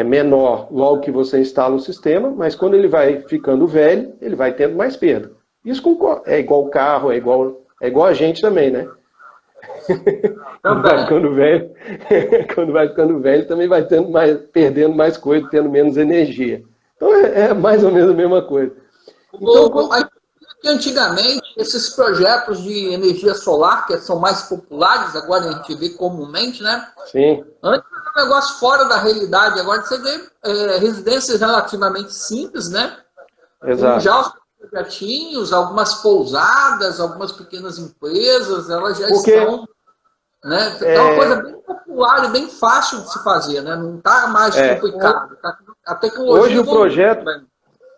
[SPEAKER 2] menor logo que você instala o sistema, mas quando ele vai ficando velho, ele vai tendo mais perda. Isso é igual carro, é igual a gente também, né? Quando vai ficando velho, também vai perdendo mais coisa, tendo menos energia. Então é mais ou menos a mesma coisa. Então,
[SPEAKER 1] que antigamente esses projetos de energia solar, que são mais populares, agora a gente vê comumente, né?
[SPEAKER 2] Sim.
[SPEAKER 1] Antes era um negócio fora da realidade, agora você vê residências relativamente simples, né? Com
[SPEAKER 2] Exato.
[SPEAKER 1] já os projetinhos, algumas pousadas, algumas pequenas empresas, elas já
[SPEAKER 2] Porque
[SPEAKER 1] estão, né? É uma coisa bem popular e bem fácil de se fazer, né? Não está mais complicado. A tecnologia
[SPEAKER 2] hoje o
[SPEAKER 1] evoluiu
[SPEAKER 2] projeto...
[SPEAKER 1] também.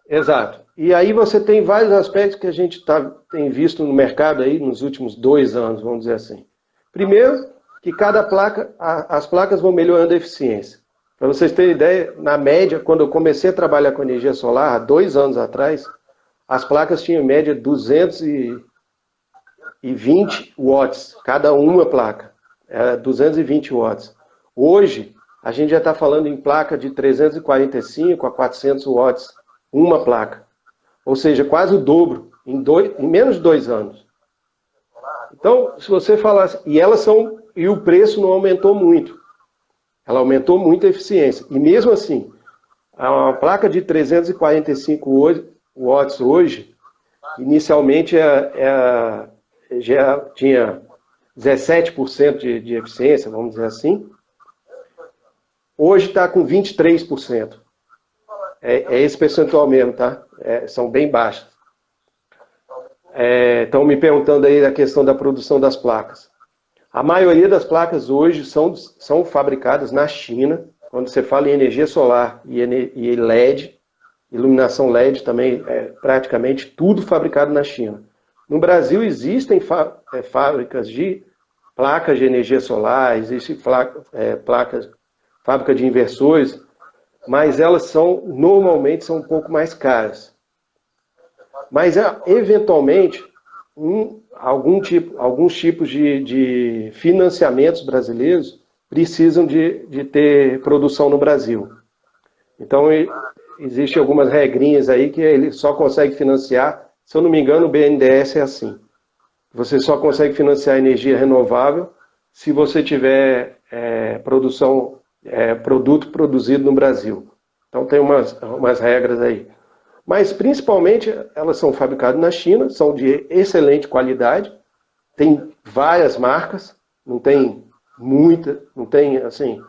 [SPEAKER 2] Exato. E aí você tem vários aspectos que a gente tem visto no mercado aí nos últimos 2 anos, vamos dizer assim. Primeiro, que cada placa, as placas vão melhorando a eficiência. Para vocês terem ideia, na média, quando eu comecei a trabalhar com energia solar, há 2 anos atrás, as placas tinham em média 220 watts, cada uma placa. Era 220 watts. Hoje, a gente já está falando em placa de 345 a 400 watts, uma placa. Ou seja, quase o dobro em menos de 2 anos. Então, se você falasse... E o preço não aumentou muito. Ela aumentou muito a eficiência. E mesmo assim, a placa de 345 watts hoje, inicialmente já tinha 17% de eficiência, vamos dizer assim. Hoje está com 23%. É esse percentual mesmo, tá? São bem baixos. Estão me perguntando aí a questão da produção das placas. A maioria das placas hoje são fabricadas na China. Quando você fala em energia solar e LED, iluminação LED também, praticamente tudo fabricado na China. No Brasil existem fábricas de placas de energia solar, existe fábrica de inversores, mas elas normalmente são um pouco mais caras. Mas, eventualmente, alguns tipos de financiamentos brasileiros precisam de ter produção no Brasil. Então, existem algumas regrinhas aí que ele só consegue financiar. Se eu não me engano, o BNDES é assim. Você só consegue financiar energia renovável se você tiver produto produzido no Brasil. Então, tem umas regras aí. Mas, principalmente, elas são fabricadas na China, são de excelente qualidade, tem várias marcas, não tem muita, não tem, assim,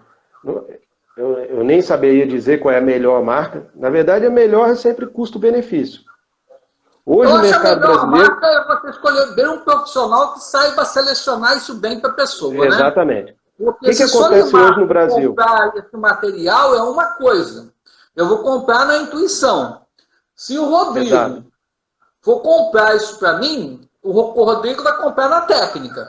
[SPEAKER 2] eu nem saberia dizer qual é a melhor marca. Na verdade, a melhor é sempre custo-benefício. Hoje o mercado brasileiro...
[SPEAKER 1] marca é você escolher bem um profissional que saiba selecionar isso bem para a pessoa, né?
[SPEAKER 2] Exatamente.
[SPEAKER 1] Porque
[SPEAKER 2] o que acontece hoje no Brasil?
[SPEAKER 1] Comprar esse material é uma coisa. Eu vou comprar na intuição. Se o Rodrigo for comprar isso para mim, o Rodrigo vai comprar na técnica.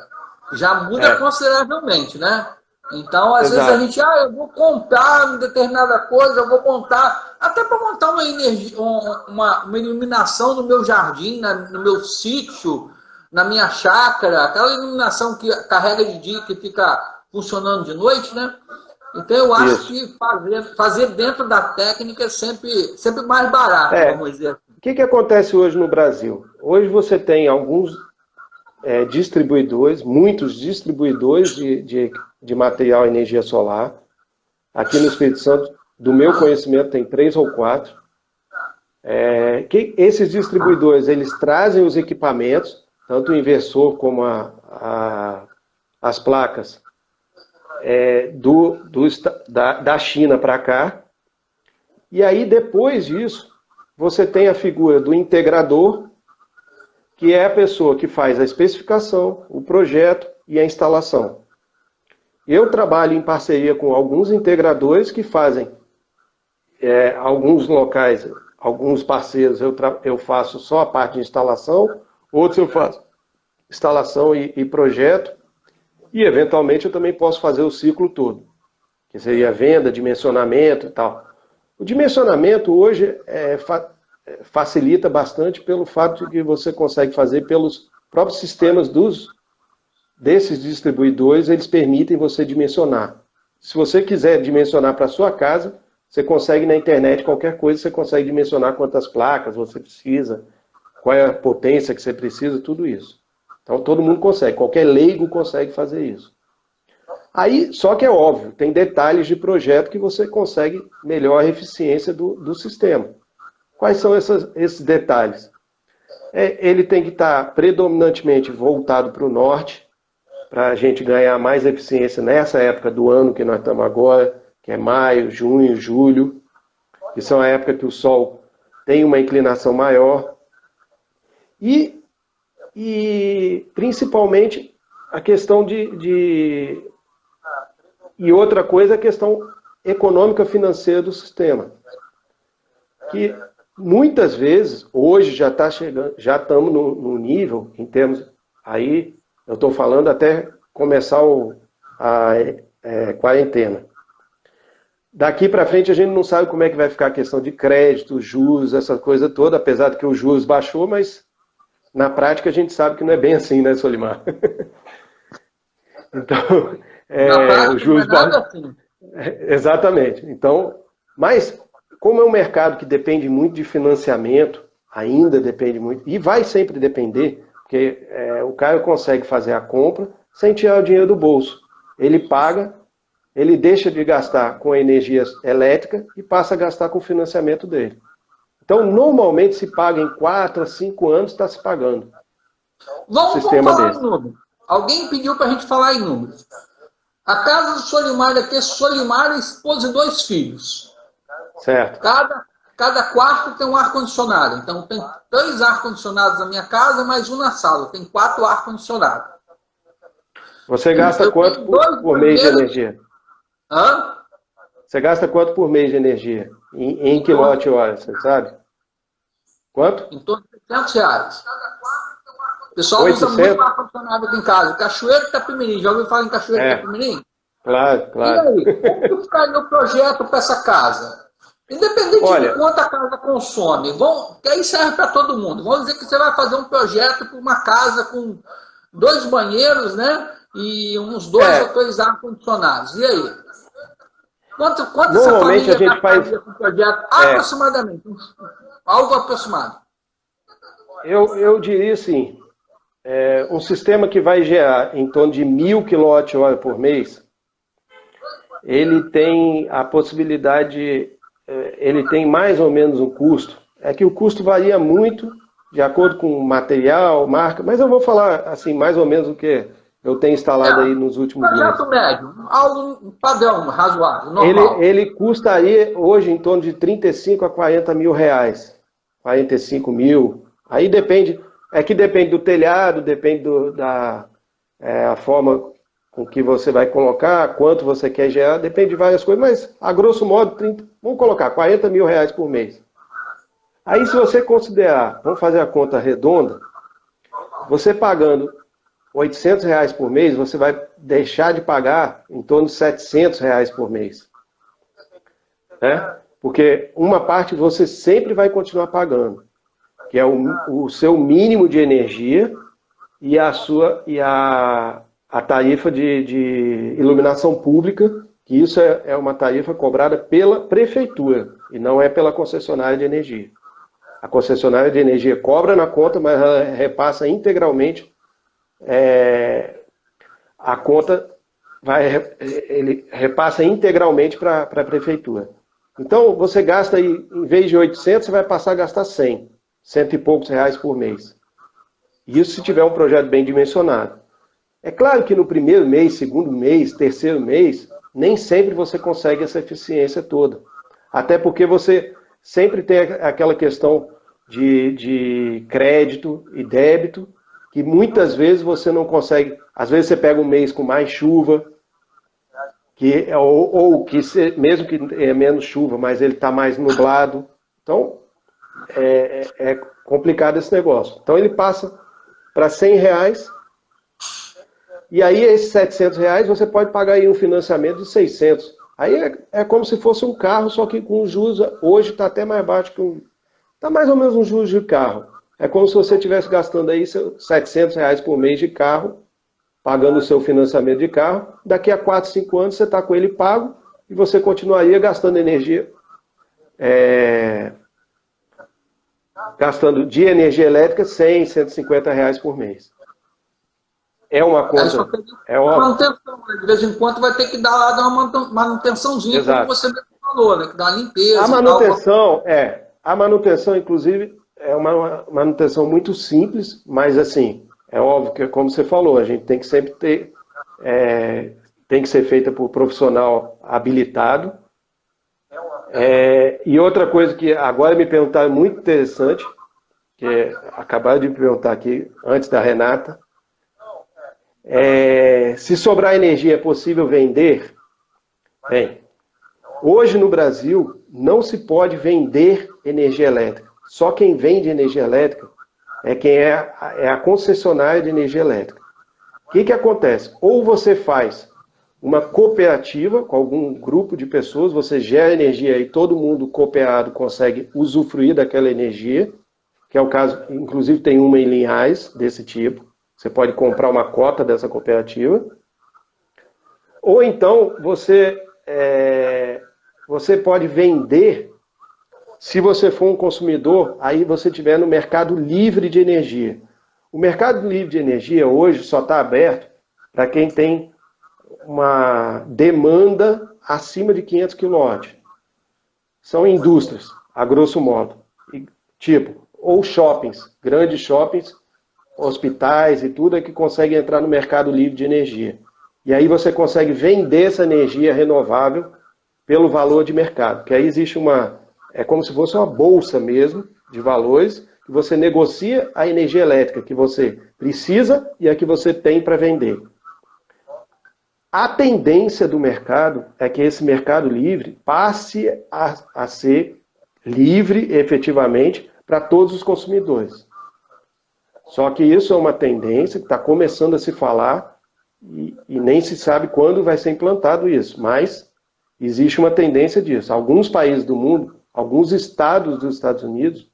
[SPEAKER 1] Já muda consideravelmente, né? Então, às vezes a gente, eu vou comprar uma determinada coisa, eu vou montar, até para montar uma energia, uma iluminação no meu jardim, no meu sítio, na minha chácara, aquela iluminação que carrega de dia, que fica funcionando de noite, né? Então eu acho que fazer dentro da técnica é sempre mais barato, vamos dizer assim.
[SPEAKER 2] O que acontece hoje no Brasil? Hoje você tem alguns distribuidores, muitos distribuidores de material energia solar. Aqui no Espírito Santo, do meu conhecimento, tem 3 ou 4. Esses distribuidores, eles trazem os equipamentos, tanto o inversor como as placas, da China para cá. E aí, depois disso, você tem a figura do integrador, que é a pessoa que faz a especificação, o projeto e a instalação. Eu trabalho em parceria com alguns integradores que fazem alguns locais, alguns parceiros eu faço só a parte de instalação, outros eu faço instalação e projeto, e eventualmente eu também posso fazer o ciclo todo, que seria venda, dimensionamento e tal. O dimensionamento hoje facilita bastante pelo fato de que você consegue fazer pelos próprios sistemas desses distribuidores, eles permitem você dimensionar. Se você quiser dimensionar para a sua casa, você consegue na internet qualquer coisa, você consegue dimensionar quantas placas você precisa, qual é a potência que você precisa, tudo isso. Então todo mundo consegue, qualquer leigo consegue fazer isso. Aí, só que é óbvio, tem detalhes de projeto que você consegue melhor a eficiência do sistema. Quais são esses detalhes? Ele tem que estar predominantemente voltado para o norte, para a gente ganhar mais eficiência nessa época do ano que nós estamos agora, que é maio, junho, julho, que são a época que o Sol tem uma inclinação maior. E principalmente a questão e outra coisa, a questão econômica financeira do sistema. Que muitas vezes, hoje já está chegando, já estamos no nível, em termos, aí eu estou falando até começar a quarentena. Daqui para frente a gente não sabe como é que vai ficar a questão de crédito, juros, essa coisa toda, apesar de que os juros baixou, mas na prática a gente sabe que não é bem assim, né, Solimar? Então,
[SPEAKER 1] Na prática,
[SPEAKER 2] os juros
[SPEAKER 1] não é nada assim.
[SPEAKER 2] Exatamente. Então, mas como é um mercado que depende muito de financiamento, ainda depende muito, e vai sempre depender, porque o cara consegue fazer a compra sem tirar o dinheiro do bolso. Ele paga, ele deixa de gastar com a energia elétrica e passa a gastar com o financiamento dele. Então, normalmente se paga em 4 a 5 anos, está se pagando.
[SPEAKER 1] Vamos falar em números. Alguém pediu para a gente falar em números. A casa do Solimar aqui é Solimar, esposa e 2 filhos.
[SPEAKER 2] Certo.
[SPEAKER 1] Cada quarto tem um ar-condicionado. Então, tem 2 ar-condicionados na minha casa, mais um na sala. Tem 4 ar-condicionados.
[SPEAKER 2] Você gasta quanto por mês de energia?
[SPEAKER 1] Hã?
[SPEAKER 2] Você gasta quanto por mês de energia? Em quilowatt-hora, você sabe? Quanto?
[SPEAKER 1] Em torno de R$800. O pessoal 800? Usa muito ar-condicionado aqui em casa. Cachoeiro Itapemirim. Já ouviu falar em Cachoeiro Itapemirim?
[SPEAKER 2] Claro, claro.
[SPEAKER 1] E aí, como ficaria o projeto para essa casa? Independente de quanto a casa consome, que aí serve para todo mundo. Vamos dizer que você vai fazer um projeto para uma casa com 2 banheiros, né? E uns 2 ou 3 ar-condicionados. E aí? Quanto essa família
[SPEAKER 2] a gente faz
[SPEAKER 1] com o projeto? Aproximadamente. Algo aproximado.
[SPEAKER 2] Eu diria assim, um sistema que vai gerar em torno de 1.000 kWh por mês, ele tem a possibilidade, ele tem mais ou menos um custo. É que o custo varia muito de acordo com o material, marca, mas eu vou falar assim, mais ou menos o que eu tenho instalado aí nos últimos meses.
[SPEAKER 1] Projeto médio, algo padrão, razoável, normal.
[SPEAKER 2] Ele custaria hoje em torno de 35 a 40 mil reais. 45 mil. Aí depende, depende do telhado, depende da forma com que você vai colocar, quanto você quer gerar, depende de várias coisas, mas a grosso modo, vamos colocar 40 mil reais por mês. Aí se você considerar, vamos fazer a conta redonda, você pagando 800 reais por mês, você vai deixar de pagar em torno de 700 reais por mês. Né? Porque uma parte você sempre vai continuar pagando, que é o seu mínimo de energia e a tarifa de iluminação pública, que isso é uma tarifa cobrada pela prefeitura e não é pela concessionária de energia. A concessionária de energia cobra na conta, mas ela repassa integralmente a conta, ele repassa integralmente para a prefeitura. Então, você gasta aí, em vez de 800, você vai passar a gastar 100 e poucos reais por mês. Isso se tiver um projeto bem dimensionado. É claro que no primeiro mês, segundo mês, terceiro mês, nem sempre você consegue essa eficiência toda. Até porque você sempre tem aquela questão de crédito e débito, que muitas vezes você não consegue. Às vezes você pega um mês com mais chuva, mesmo que é menos chuva, mas ele está mais nublado. Então, é complicado esse negócio. Então ele passa para 100 reais, e aí esses 700 reais você pode pagar aí um financiamento de 600. Aí é como se fosse um carro, só que com juros, hoje está até mais baixo que está mais ou menos um juros de carro. É como se você estivesse gastando aí 700 reais por mês de carro, pagando o seu financiamento de carro. Daqui a 4, 5 anos você está com ele pago e você continuaria gastando energia, gastando de energia elétrica 100, 150 reais por mês. É uma conta.
[SPEAKER 1] Manutenção, né? De vez em quando vai ter que dar uma manutençãozinha, como você mesmo falou, né? Que dá uma limpeza.
[SPEAKER 2] A manutenção, inclusive, é uma manutenção muito simples, mas assim, é óbvio que, como você falou, a gente tem que sempre ter, tem que ser feita por profissional habilitado. E outra coisa que agora me perguntaram muito interessante, que acabaram de me perguntar aqui antes da Renata, se sobrar energia é possível vender? Bem, hoje no Brasil não se pode vender energia elétrica. Só quem vende energia elétrica é quem é a concessionária de energia elétrica. O que acontece? Ou você faz uma cooperativa com algum grupo de pessoas, você gera energia e todo mundo cooperado consegue usufruir daquela energia, que é o caso, inclusive tem uma em Linhares desse tipo. Você pode comprar uma cota dessa cooperativa. Ou então você pode vender, se você for um consumidor, aí você estiver no mercado livre de energia. O mercado livre de energia hoje só está aberto para quem tem uma demanda acima de 500 kW. São indústrias, a grosso modo. Tipo, ou shoppings, grandes shoppings, hospitais e tudo é que conseguem entrar no mercado livre de energia. E aí você consegue vender essa energia renovável pelo valor de mercado. Que aí existe é como se fosse uma bolsa mesmo de valores, que você negocia a energia elétrica que você precisa e a que você tem para vender. A tendência do mercado é que esse mercado livre passe a ser livre, efetivamente, para todos os consumidores. Só que isso é uma tendência que está começando a se falar e nem se sabe quando vai ser implantado isso, mas existe uma tendência disso. Alguns países do mundo, alguns estados dos Estados Unidos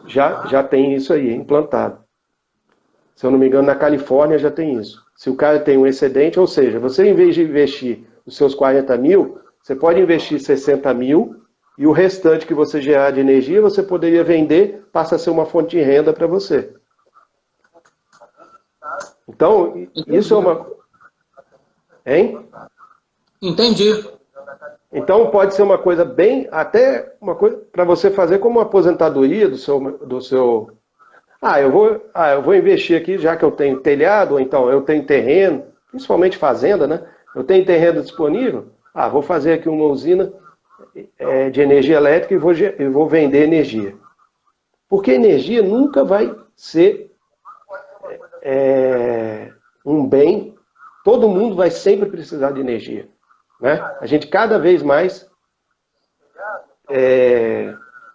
[SPEAKER 2] já tem isso aí implantado. Se eu não me engano, na Califórnia já tem isso. Se o cara tem um excedente, ou seja, você em vez de investir os seus 40 mil, você pode investir 60 mil e o restante que você gerar de energia, você poderia vender, passa a ser uma fonte de renda para você. Então, isso é uma... Hein?
[SPEAKER 1] Entendi.
[SPEAKER 2] Então pode ser uma coisa até uma coisa para você fazer como uma aposentadoria do seu... eu vou investir aqui, já que eu tenho telhado, ou então eu tenho terreno, principalmente fazenda, né? Eu tenho terreno disponível, vou fazer aqui uma usina de energia elétrica e vou vender energia. Porque energia nunca vai ser um bem, todo mundo vai sempre precisar de energia. Né? A gente cada vez mais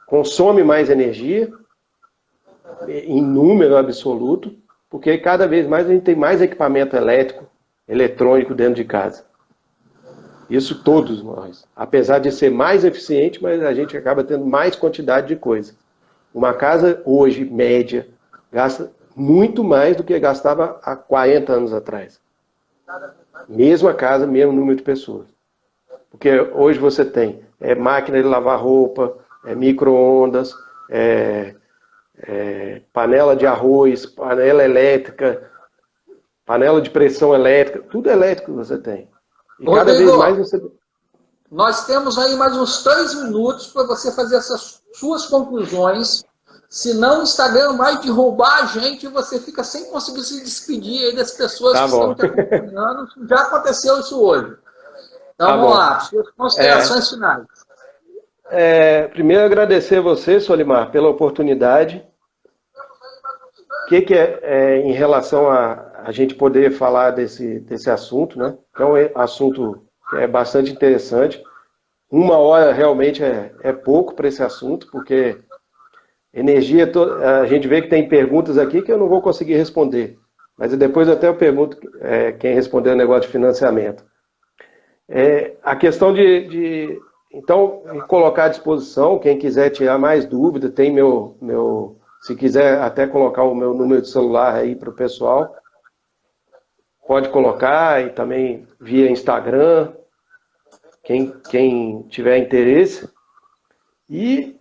[SPEAKER 2] consome mais energia, em número absoluto, porque cada vez mais a gente tem mais equipamento elétrico, eletrônico dentro de casa. Isso todos nós. Apesar de ser mais eficiente, mas a gente acaba tendo mais quantidade de coisa. Uma casa hoje, média, gasta muito mais do que gastava há 40 anos atrás. Mesma casa, mesmo número de pessoas. Porque hoje você tem máquina de lavar roupa, micro-ondas, panela de arroz, panela elétrica, panela de pressão elétrica, tudo elétrico você tem. E
[SPEAKER 1] Rodrigo,
[SPEAKER 2] cada vez mais você...
[SPEAKER 1] Nós temos aí mais uns 3 minutos para você fazer essas suas conclusões. Senão o Instagram vai derrubar a gente e você fica sem conseguir se despedir aí das pessoas que estão te acompanhando. Já aconteceu isso hoje. Então vamos lá, suas considerações finais.
[SPEAKER 2] Primeiro agradecer a você, Solimar, pela oportunidade. O que em relação a gente poder falar desse assunto, né? Que é um assunto que é bastante interessante. 1 hora realmente é pouco para esse assunto, porque energia, a gente vê que tem perguntas aqui que eu não vou conseguir responder. Mas depois até eu pergunto quem respondeu o negócio de financiamento. A questão então, colocar à disposição, quem quiser tirar mais dúvida, tem se quiser até colocar o meu número de celular aí para o pessoal, pode colocar, e também via Instagram, quem tiver interesse. E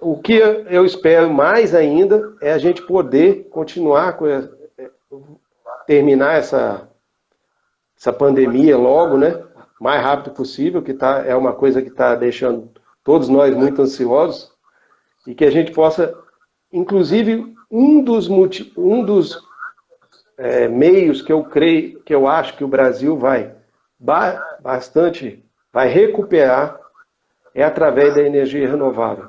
[SPEAKER 2] o que eu espero mais ainda é a gente poder continuar, terminar essa pandemia logo, né? Mais rápido possível, que é uma coisa que está deixando todos nós muito ansiosos, e que a gente possa, inclusive, um dos meios que eu creio, que eu acho que o Brasil vai recuperar é através da energia renovável.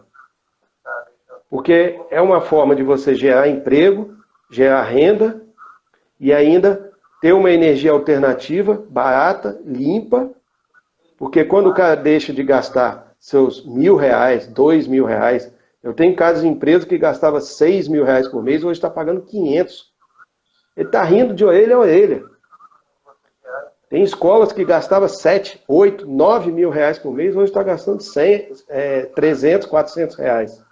[SPEAKER 2] Porque é uma forma de você gerar emprego, gerar renda e ainda ter uma energia alternativa, barata, limpa, porque quando o cara deixa de gastar seus R$1.000, R$2.000, eu tenho casos de empresa que gastava R$6.000 por mês, hoje está pagando 500. Ele está rindo de orelha a orelha. Tem escolas que gastavam 7, 8, 9 mil reais por mês, hoje está gastando 100, 300, 400 reais.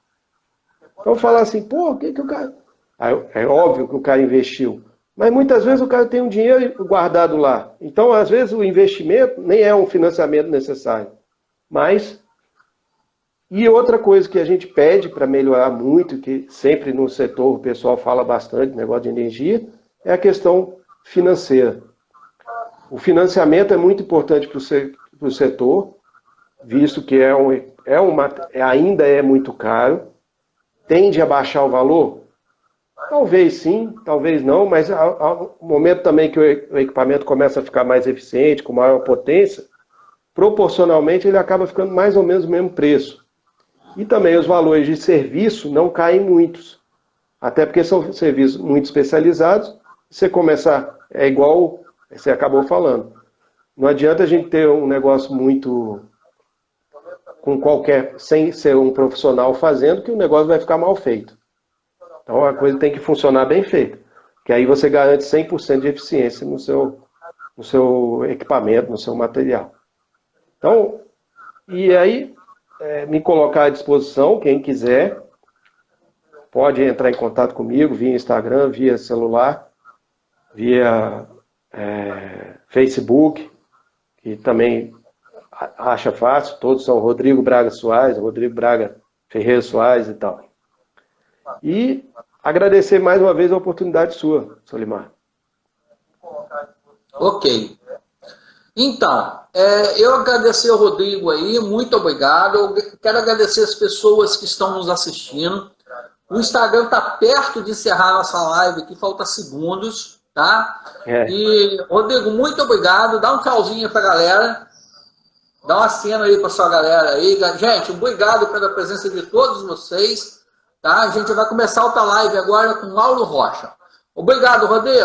[SPEAKER 2] Então falar assim, pô, o que o cara... É óbvio que o cara investiu, mas muitas vezes o cara tem um dinheiro guardado lá. Então, às vezes, o investimento nem é um financiamento necessário. Mas, e outra coisa que a gente pede para melhorar muito, que sempre no setor o pessoal fala bastante, negócio de energia, é a questão financeira. O financiamento é muito importante para o setor, visto que ainda é muito caro. Tende a baixar o valor? Talvez sim, talvez não, mas ao momento também que o equipamento começa a ficar mais eficiente, com maior potência, proporcionalmente ele acaba ficando mais ou menos o mesmo preço. E também os valores de serviço não caem muitos. Até porque são serviços muito especializados. Você começar, é igual você acabou falando. Não adianta a gente ter um negócio muito sem ser um profissional fazendo, que o negócio vai ficar mal feito. Então a coisa tem que funcionar bem feita. Que aí você garante 100% de eficiência no seu equipamento, no seu material. Então, e aí, me colocar à disposição, quem quiser, pode entrar em contato comigo via Instagram, via celular, via Facebook, que também acha fácil, todos são Rodrigo Braga Soares, Rodrigo Braga Ferreira Soares e tal. E agradecer mais uma vez a oportunidade sua, Solimar.
[SPEAKER 1] Ok. Então, eu agradecer ao Rodrigo aí, muito obrigado. Eu quero agradecer as pessoas que estão nos assistindo. O Instagram está perto de encerrar nossa live aqui, falta segundos, tá? E, Rodrigo, muito obrigado. Dá um tchauzinho aí pra galera. Dá uma cena aí pra sua galera aí. Gente, obrigado pela presença de todos vocês, tá? A gente vai começar outra live agora com Lauro Rocha. Obrigado, Rodrigo.